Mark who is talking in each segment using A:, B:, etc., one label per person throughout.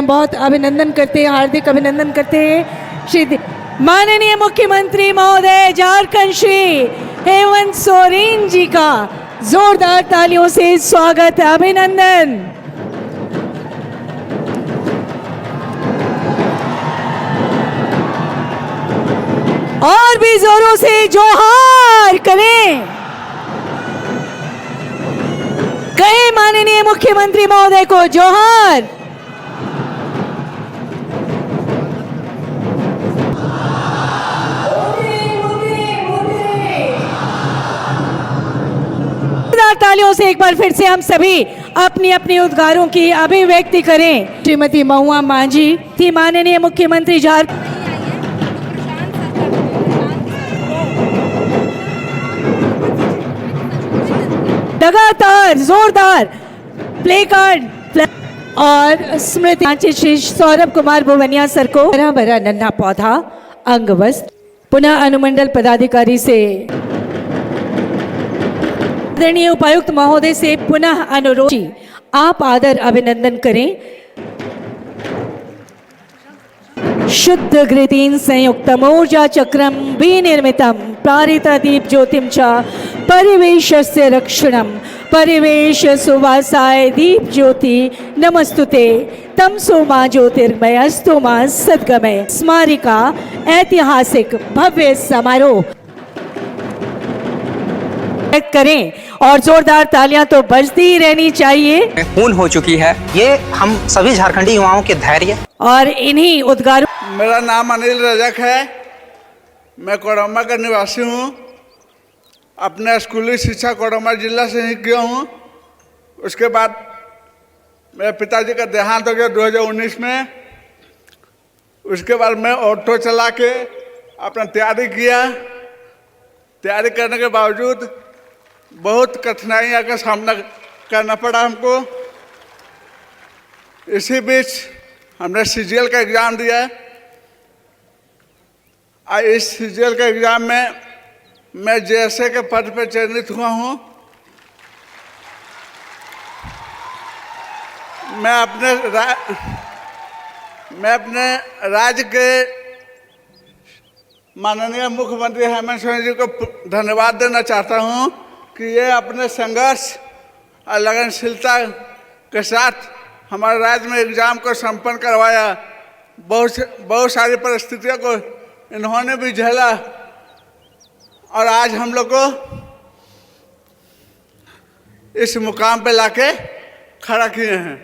A: हैं, बहुत अभिनंदन करते हैं, हार्दिक अभिनंदन करते हैं श्री माननीय मुख्यमंत्री महोदय झारखंड श्री हेमंत सोरेन जी का जोरदार तालियों से स्वागत, अभिनंदन। और भी जोरों से जोहार करें, कहे माननीय मुख्यमंत्री महोदय को जोहार। तालियों से एक बार फिर से हम सभी अपनी अपनी उद्गारों की अभिव्यक्ति करें। श्रीमती महुआ मांझी थी माननीय मुख्यमंत्री झारखंड। लगातार जोरदार प्ले कार्ड और स्मृति श्री सौरभ कुमार भुवनिया सर को हरा भरा नन्हा पौधा अंगवस्त्र पुनः अनुमंडल पदाधिकारी से आदरणीय उपायुक्त महोदय से पुनः अनुरोध, आप आदर अभिनंदन करें। शुद्ध घृतेन संयुक्तम ऊर्जा चक्रम विनिर्मितम प्रारिता दीप ज्योतिम च परिवेशस्य रक्षणम परिवेश सुवासाय दीप ज्योति नमस्तुते तमसो मा ज्योतिर्मयस्तु मा सद्गमय। स्मारिका ऐतिहासिक भव्य समारोह करें और जोरदार तालियां तो बजती ही रहनी चाहिए।
B: खून हो चुकी है, ये हम सभी झारखंडी युवाओं के धैर्य और
A: इन्हीं उद्गारों।
C: मेरा नाम अनिल रजक है, मैं कोडरमा का निवासी हूँ। अपने स्कूली शिक्षा कोडरमा जिला से ही किया हूँ। उसके बाद मेरे पिताजी का देहांत हो गया 2019 में। उसके बाद मैं ऑटो चला के अपना तैयारी किया। तैयारी करने के बावजूद बहुत कठिनाइयों का सामना करना पड़ा हमको। इसी बीच हमने सीजीएल का एग्ज़ाम दिया। इस सीजीएल के एग्ज़ाम में मैं जेएसए के पद पर चयनित हुआ हूँ। मैं अपने राज्य के माननीय मुख्यमंत्री हेमंत सोरेन जी को धन्यवाद देना चाहता हूँ कि ये अपने संघर्ष और लगनशीलता के साथ हमारे राज्य में एग्ज़ाम को संपन्न करवाया। बहुत सारी परिस्थितियों को इन्होंने भी झेला और आज हम लोग को इस मुकाम पे लाके खड़ा किए हैं।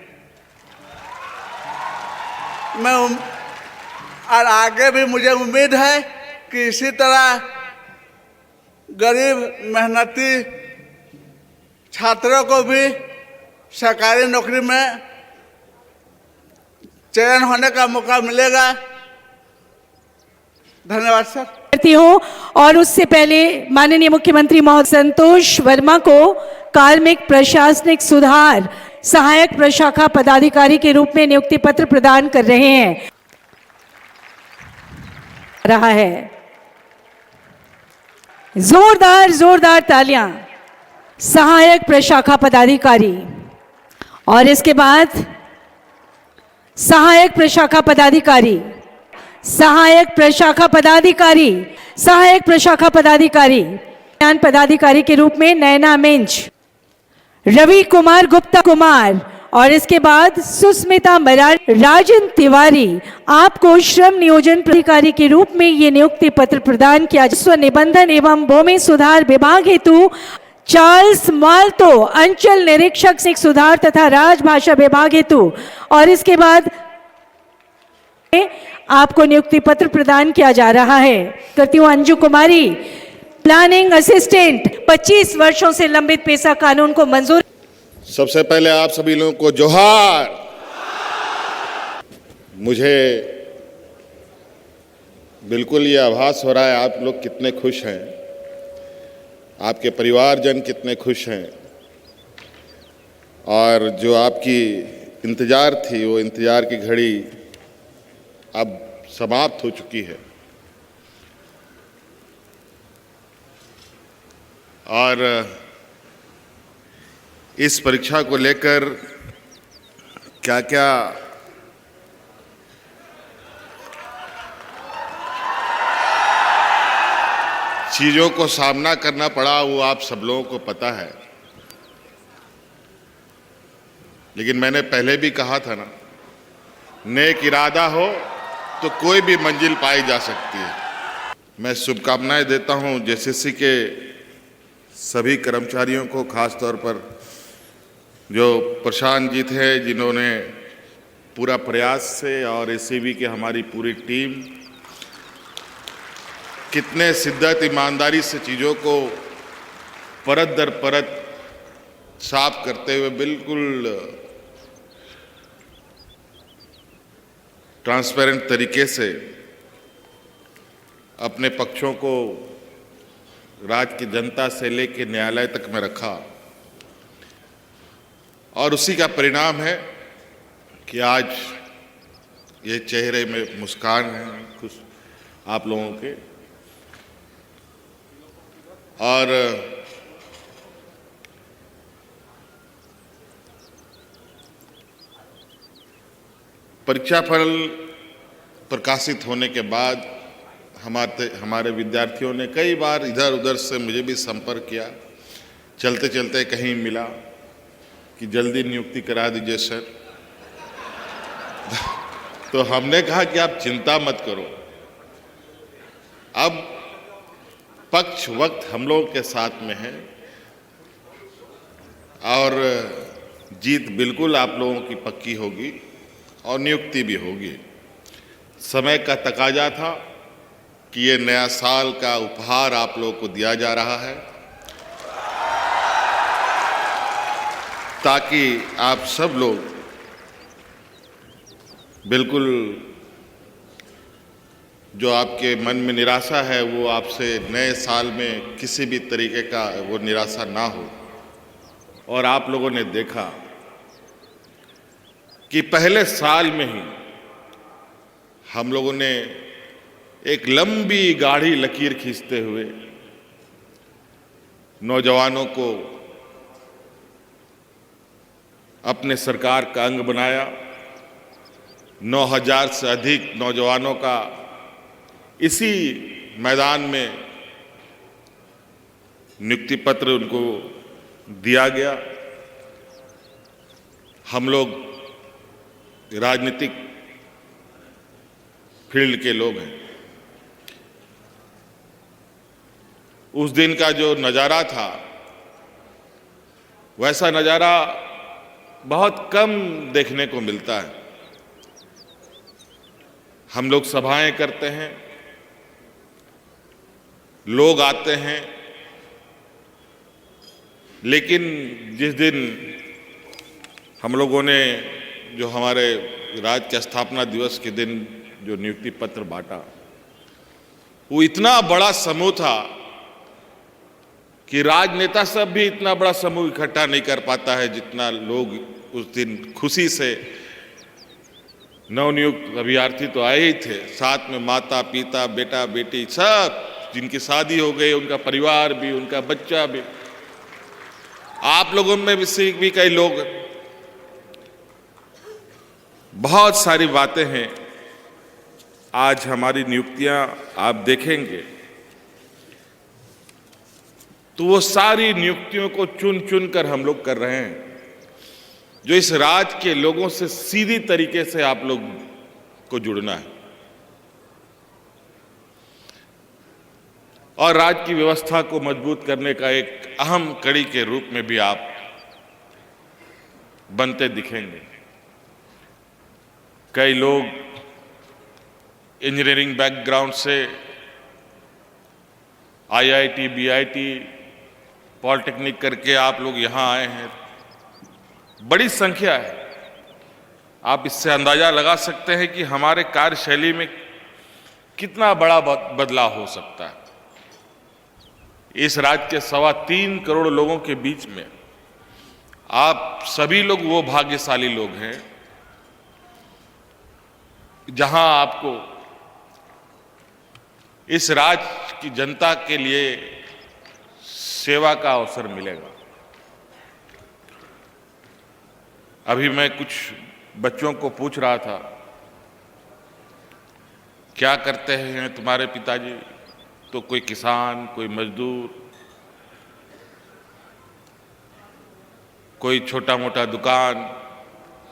C: और आगे भी मुझे उम्मीद है कि इसी तरह गरीब मेहनती छात्रों को भी सरकारी नौकरी में चयन होने का मौका मिलेगा। धन्यवाद सर।
A: करती हूँ और उससे पहले माननीय मुख्यमंत्री महोदय संतोष वर्मा को कार्मिक प्रशासनिक सुधार सहायक प्रशाखा पदाधिकारी के रूप में नियुक्ति पत्र प्रदान कर रहे हैं रहा है। जोरदार जोरदार तालियां। सहायक प्रशाखा पदाधिकारी और इसके बाद सहायक प्रशाखा पदाधिकारी, सहायक प्रशाखा पदाधिकारी, सहायक प्रशाखा पदाधिकारी पदाधिकारी के रूप में नैना मिंज, रवि कुमार गुप्ता कुमार और इसके बाद सुस्मिता मराठी, राजन तिवारी। आपको श्रम नियोजन प्राधिकारी के रूप में ये नियुक्ति पत्र प्रदान किया। स्व निबंधन एवं भूमि सुधार विभाग हेतु चार्ल्स माल्तो अंचल निरीक्षक सुधार तथा राजभाषा विभाग हेतु और इसके बाद आपको नियुक्ति पत्र प्रदान किया जा रहा है। करती हूँ अंजू कुमारी, प्लानिंग असिस्टेंट, 25 वर्षों से लंबित पेशा कानून को मंजूर।
D: सबसे पहले आप सभी लोगों को जोहार। मुझे बिल्कुल ये आभास हो रहा है आप लोग कितने खुश हैं, आपके परिवारजन कितने खुश हैं और जो आपकी इंतज़ार थी वो इंतज़ार की घड़ी अब समाप्त हो चुकी है। और इस परीक्षा को लेकर क्या क्या चीज़ों को सामना करना पड़ा वो आप सब लोगों को पता है। लेकिन मैंने पहले भी कहा था ना, नेक इरादा हो तो कोई भी मंजिल पाई जा सकती है। मैं शुभकामनाएं देता हूं जेसीसी के सभी कर्मचारियों को, खास तौर पर जो प्रशांत जी थे, जिन्होंने पूरा प्रयास से, और एसीबी की हमारी पूरी टीम कितने शिद्दत ईमानदारी से चीज़ों को परत दर परत साफ करते हुए बिल्कुल ट्रांसपेरेंट तरीके से अपने पक्षों को राज्य की जनता से लेकर न्यायालय तक में रखा, और उसी का परिणाम है कि आज ये चेहरे में मुस्कान है खुश आप लोगों के। और परीक्षा फल प्रकाशित होने के बाद हमारे विद्यार्थियों ने कई बार इधर उधर से मुझे भी संपर्क किया, चलते चलते कहीं मिला कि जल्दी नियुक्ति करा दीजिए सर। तो हमने कहा कि आप चिंता मत करो, अब पक्ष वक्त हम लोगों के साथ में है और जीत बिल्कुल आप लोगों की पक्की होगी और नियुक्ति भी होगी। समय का तकाजा था कि ये नया साल का उपहार आप लोगों को दिया जा रहा है, ताकि आप सब लोग बिल्कुल जो आपके मन में निराशा है वो आपसे नए साल में किसी भी तरीके का वो निराशा ना हो। और आप लोगों ने देखा कि पहले साल में ही हम लोगों ने एक लंबी गाढ़ी लकीर खींचते हुए नौजवानों को अपने सरकार का अंग बनाया। 9,000 से अधिक नौजवानों का इसी मैदान में नियुक्ति पत्र उनको दिया गया। हम लोग राजनीतिक फील्ड के लोग हैं। उस दिन का जो नज़ारा था वैसा नज़ारा बहुत कम देखने को मिलता है। हम लोग सभाएं करते हैं, लोग आते हैं, लेकिन जिस दिन हम लोगों ने जो हमारे राज्य के स्थापना दिवस के दिन जो नियुक्ति पत्र बांटा, वो इतना बड़ा समूह था कि राजनेता सब भी इतना बड़ा समूह इकट्ठा नहीं कर पाता है जितना लोग उस दिन खुशी से। नवनियुक्त अभ्यर्थी तो आए ही थे, साथ में माता पिता बेटा बेटी सब, जिनकी शादी हो गई, उनका परिवार भी, उनका बच्चा भी, आप लोगों में भी कई लोग। बहुत सारी बातें हैं। आज हमारी नियुक्तियां आप देखेंगे तो वो सारी नियुक्तियों को चुन चुन कर हम लोग कर रहे हैं, जो इस राज्य के लोगों से सीधी तरीके से आप लोग को जुड़ना है और राज्य की व्यवस्था को मजबूत करने का एक अहम कड़ी के रूप में भी आप बनते दिखेंगे। कई लोग इंजीनियरिंग बैकग्राउंड से IIT, BIT, पॉलिटेक्निक करके आप लोग यहाँ आए हैं, बड़ी संख्या है। आप इससे अंदाजा लगा सकते हैं कि हमारे कार्यशैली में कितना बड़ा बदलाव हो सकता है। इस राज्य के 3.25 करोड़ लोगों के बीच में आप सभी लोग वो भाग्यशाली लोग हैं जहां आपको इस राज्य की जनता के लिए सेवा का अवसर मिलेगा। अभी मैं कुछ बच्चों को पूछ रहा था, क्या करते हैं तुम्हारे पिताजी? तो कोई किसान, कोई मजदूर, कोई छोटा मोटा दुकान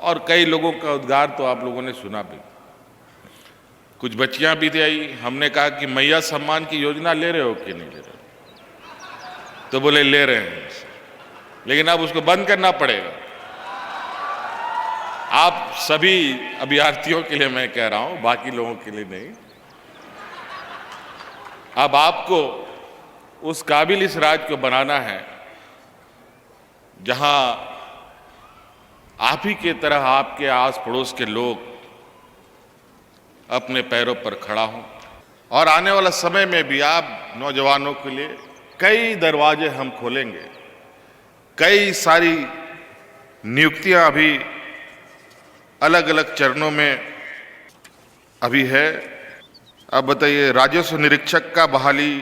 D: और कई लोगों का उद्गार तो आप लोगों ने सुना भी। कुछ बच्चियां भी थी आई, हमने कहा कि मैया सम्मान की योजना ले रहे हो कि नहीं ले रहे हो, तो बोले ले रहे हैं, लेकिन अब उसको बंद करना पड़ेगा। आप सभी अभ्यर्थियों के लिए मैं कह रहा हूं, बाकी लोगों के लिए नहीं। अब आपको उस काबिल इस राज्य को बनाना है जहां आप ही के तरह आपके आस पड़ोस के लोग अपने पैरों पर खड़ा हों, और आने वाला समय में भी आप नौजवानों के लिए कई दरवाजे हम खोलेंगे। कई सारी नियुक्तियां अभी अलग अलग चरणों में अभी है। अब बताइए, राजस्व निरीक्षक का बहाली,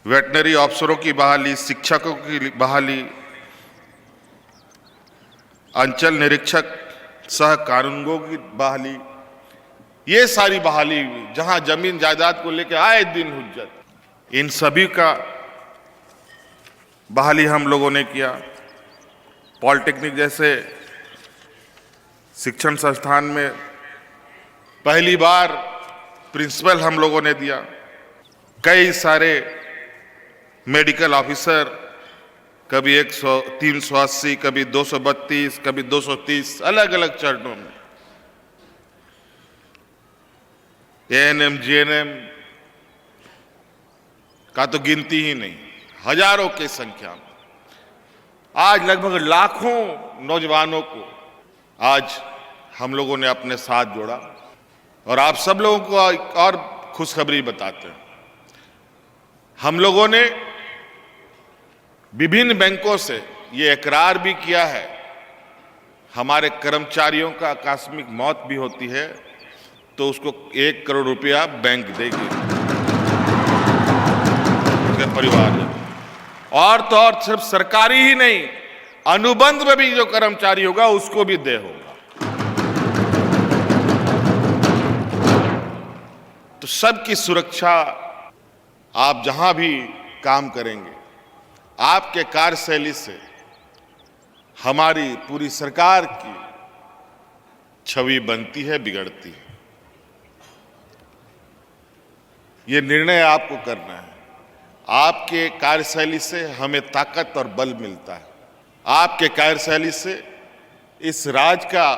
D: वेटनरी अफसरों की बहाली, शिक्षकों की बहाली, अंचल निरीक्षक सह कानूनगों की बहाली, ये सारी बहाली जहां जमीन जायदाद को लेकर आए दिन हुज्जत, इन सभी का बहाली हम लोगों ने किया। पॉलिटेक्निक जैसे शिक्षण संस्थान में पहली बार प्रिंसिपल हम लोगों ने दिया। कई सारे मेडिकल ऑफिसर, कभी 100, 380, कभी 232, कभी 230, अलग अलग चरणों में। एएनएम, जीएनएम का तो गिनती ही नहीं, हजारों की संख्या में। आज लगभग लाखों नौजवानों को आज हम लोगों ने अपने साथ जोड़ा, और आप सब लोगों को एक और खुशखबरी बताते हैं। हम लोगों ने विभिन्न बैंकों से ये इकरार भी किया है, हमारे कर्मचारियों का आकस्मिक मौत भी होती है तो उसको 1 करोड़ रुपया बैंक देगी उसके परिवार में। और तो और सिर्फ सरकारी ही नहीं, अनुबंध में भी जो कर्मचारी होगा उसको भी दे होगा। तो सबकी सुरक्षा, आप जहां भी काम करेंगे, आपके कार्यशैली से हमारी पूरी सरकार की छवि बनती है, बिगड़ती है। ये निर्णय आपको करना है। आपके कार्यशैली से हमें ताकत और बल मिलता है। आपके कार्यशैली से इस राज्य का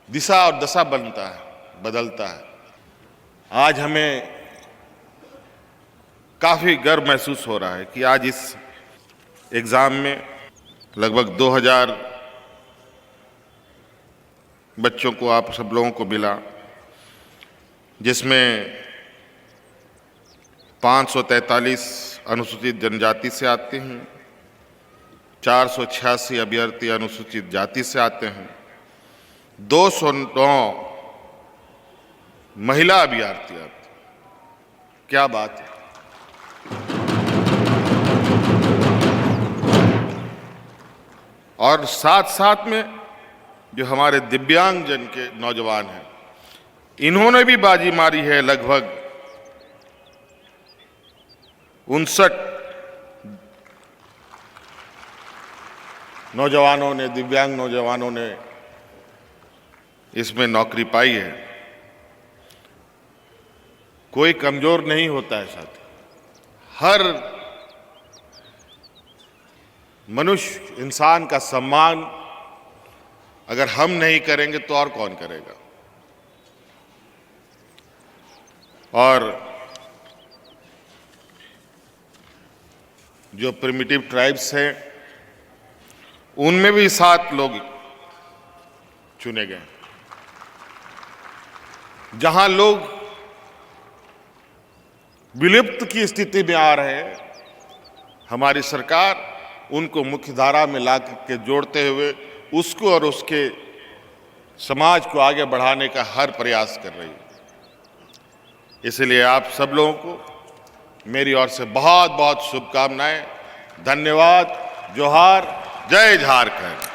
D: दिशा और दशा बनता है, बदलता है। आज हमें काफ़ी गर्व महसूस हो रहा है कि आज इस एग्ज़ाम में लगभग 2000 बच्चों को, आप सब लोगों को मिला, जिसमें 543 अनुसूचित जनजाति से आते हैं, 486 अभ्यर्थी अनुसूचित जाति से आते हैं, 209 महिला अभ्यर्थी आते हैं। क्या बात है! और साथ साथ में जो हमारे दिव्यांगजन के नौजवान हैं, इन्होंने भी बाजी मारी है। लगभग 59 नौजवानों ने, दिव्यांग नौजवानों ने इसमें नौकरी पाई है। कोई कमजोर नहीं होता है साथी। हर मनुष्य, इंसान का सम्मान अगर हम नहीं करेंगे तो और कौन करेगा। और जो प्रिमिटिव ट्राइब्स हैं, उनमें भी 7 लोग चुने गए। जहां लोग विलुप्त की स्थिति में आ रहे हैं, हमारी सरकार उनको मुख्य धारा में ला के जोड़ते हुए उसको और उसके समाज को आगे बढ़ाने का हर प्रयास कर रही है। इसलिए आप सब लोगों को मेरी ओर से बहुत बहुत शुभकामनाएं। धन्यवाद। जोहार। जय झारखंड।